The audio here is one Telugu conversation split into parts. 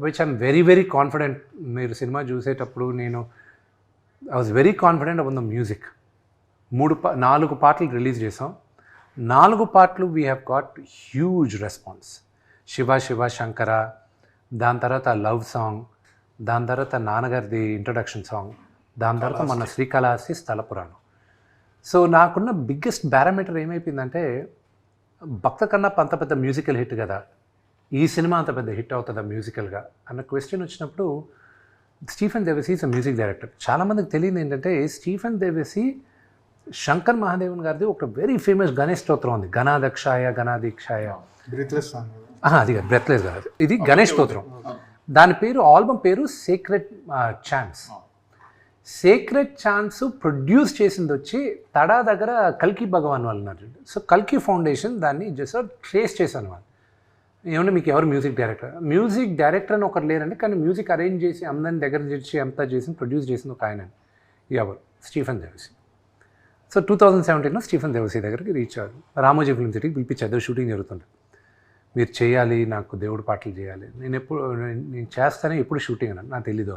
Which I'm very very confident. మీరు సినిమా చూసేటప్పుడు I was very confident about the music. 4 పాటలు రిలీజ్ చేసాం. 4 పాటలు we have got huge response. Shiva Shiva Shankara, దాని తర్వాత లవ్ సాంగ్, దాని తర్వాత నాన్నగారిది ఇంట్రడక్షన్ సాంగ్, దాని తర్వాత మన శ్రీకాళహస్తి స్థల పురాణం. సో నాకున్న బిగ్గెస్ట్ పారామీటర్ ఏమైపోయిందంటే, భక్త కన్నా అంత పెద్ద మ్యూజికల్ హిట్ కదా, ఈ సినిమా అంత పెద్ద హిట్ అవుతుందా మ్యూజికల్గా అన్న క్వశ్చన్ వచ్చినప్పుడు, Stephen Devassy is a music director. చాలామందికి తెలియదు ఏంటంటే, స్టీఫెన్ దేవసి శంకర్ మహాదేవన్ గారిది ఒక వెరీ ఫేమస్ గణేష్ స్తోత్రం ఉంది, గణాదక్షాయ గణాదీక్షాయ. అది కాదు, బ్రెత్లెస్ కాదు, ఇది గణేష్ స్తోత్రం. దాని పేరు, ఆల్బమ్ పేరు sacred chance. Sacred chance produce చేసింది వచ్చి తడా దగ్గర కల్కి భగవాన్ వాళ్ళు ఉన్నారు. సో కల్కి ఫౌండేషన్ దాన్ని జస్ట్ ట్రేస్ చేశాను వాళ్ళు. ఏమంటే మీకు ఎవరు మ్యూజిక్ డైరెక్టర్ అని ఒకరు లేరండి, కానీ మ్యూజిక్ అరేంజ్ చేసి అందరిని దగ్గర చేసి అంతా చేసి ప్రొడ్యూస్ చేసింది ఒక ఆయన, ఎవరు, స్టీఫెన్ దేవసి. సో 2017లో స్టీఫెన్ దేవసి దగ్గరికి రీచ్ అయ్యారు. రామోజీ ఫిల్మ్ సిటీకి పిలిపించారు, షూటింగ్ జరుగుతుంది. మీరు చేయాలి, నాకు దేవుడి పాటలు చేయాలి. నేను చేస్తానే, ఎప్పుడు షూటింగ్ అన్నాను, నాకు తెలీదు.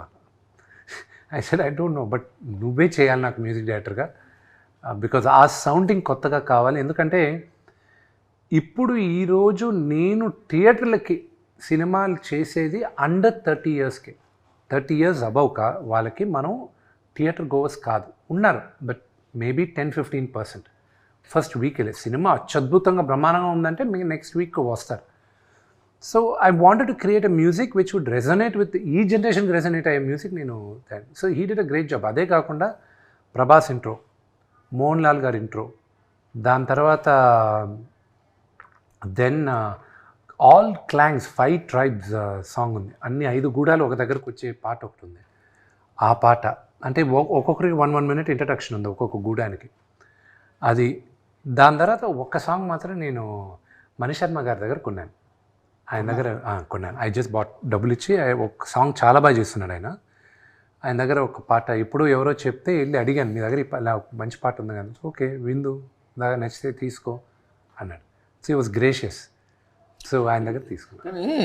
I said I don't know, but నువ్వే చేయాలి నాకు మ్యూజిక్ డైరెక్టర్గా, బికాజ్ ఆ సౌండింగ్ కొత్తగా కావాలి. ఎందుకంటే ఇప్పుడు ఈరోజు నేను థియేటర్లకి సినిమాలు చేసేది అండర్ 30 yearsకి, 30 years అబవ్ వాళ్ళకి మనం థియేటర్ గోవర్స్ కాదు, ఉన్నారు, బట్ మేబీ 10-15%. ఫస్ట్ వీక్ వెళ్ళే సినిమా అత్యద్భుతంగా బ్రహ్మాండంగా ఉందంటే మీకు నెక్స్ట్ వీక్ వస్తారు. So I wanted to create a music which would resonate with ఈ జనరేషన్కి రెజనేట్ అయ్యే మ్యూజిక్ నేను. So he did a great job. అదే కాకుండా ప్రభాస్ ఇంట్రో, మోహన్ లాల్ గారి ఇంట్రో, దాని తర్వాత దెన్ ఆల్ క్లాంగ్స్ 5 ట్రైబ్స్ సాంగ్ ఉంది. అన్ని 5 గూడాలు ఒక దగ్గరకు వచ్చే పాట ఒకటి ఉంది. ఆ పాట అంటే ఒక్కొక్కరికి 1 minute ఇంట్రడక్షన్ ఉంది ఒక్కొక్క గూడానికి. అది దాని తర్వాత ఒక్క సాంగ్ మాత్రం నేను మణిశర్మ గారి దగ్గర కొన్నాను, ఆయన దగ్గర కొన్నాను. ఐ జస్ట్ బాట్, డబ్బులు ఇచ్చి. ఒక సాంగ్ చాలా బాగా చేస్తున్నాడు ఆయన దగ్గర ఒక పాట. ఇప్పుడు ఎవరో చెప్తే వెళ్ళి అడిగాను, మీ దగ్గర ఇలా మంచి పాట ఉంది కదా, ఓకే విందు, బాగా నచ్చితే తీసుకో అన్నాడు. So he was gracious. So ఆయన దగ్గర తీసుకున్నాను.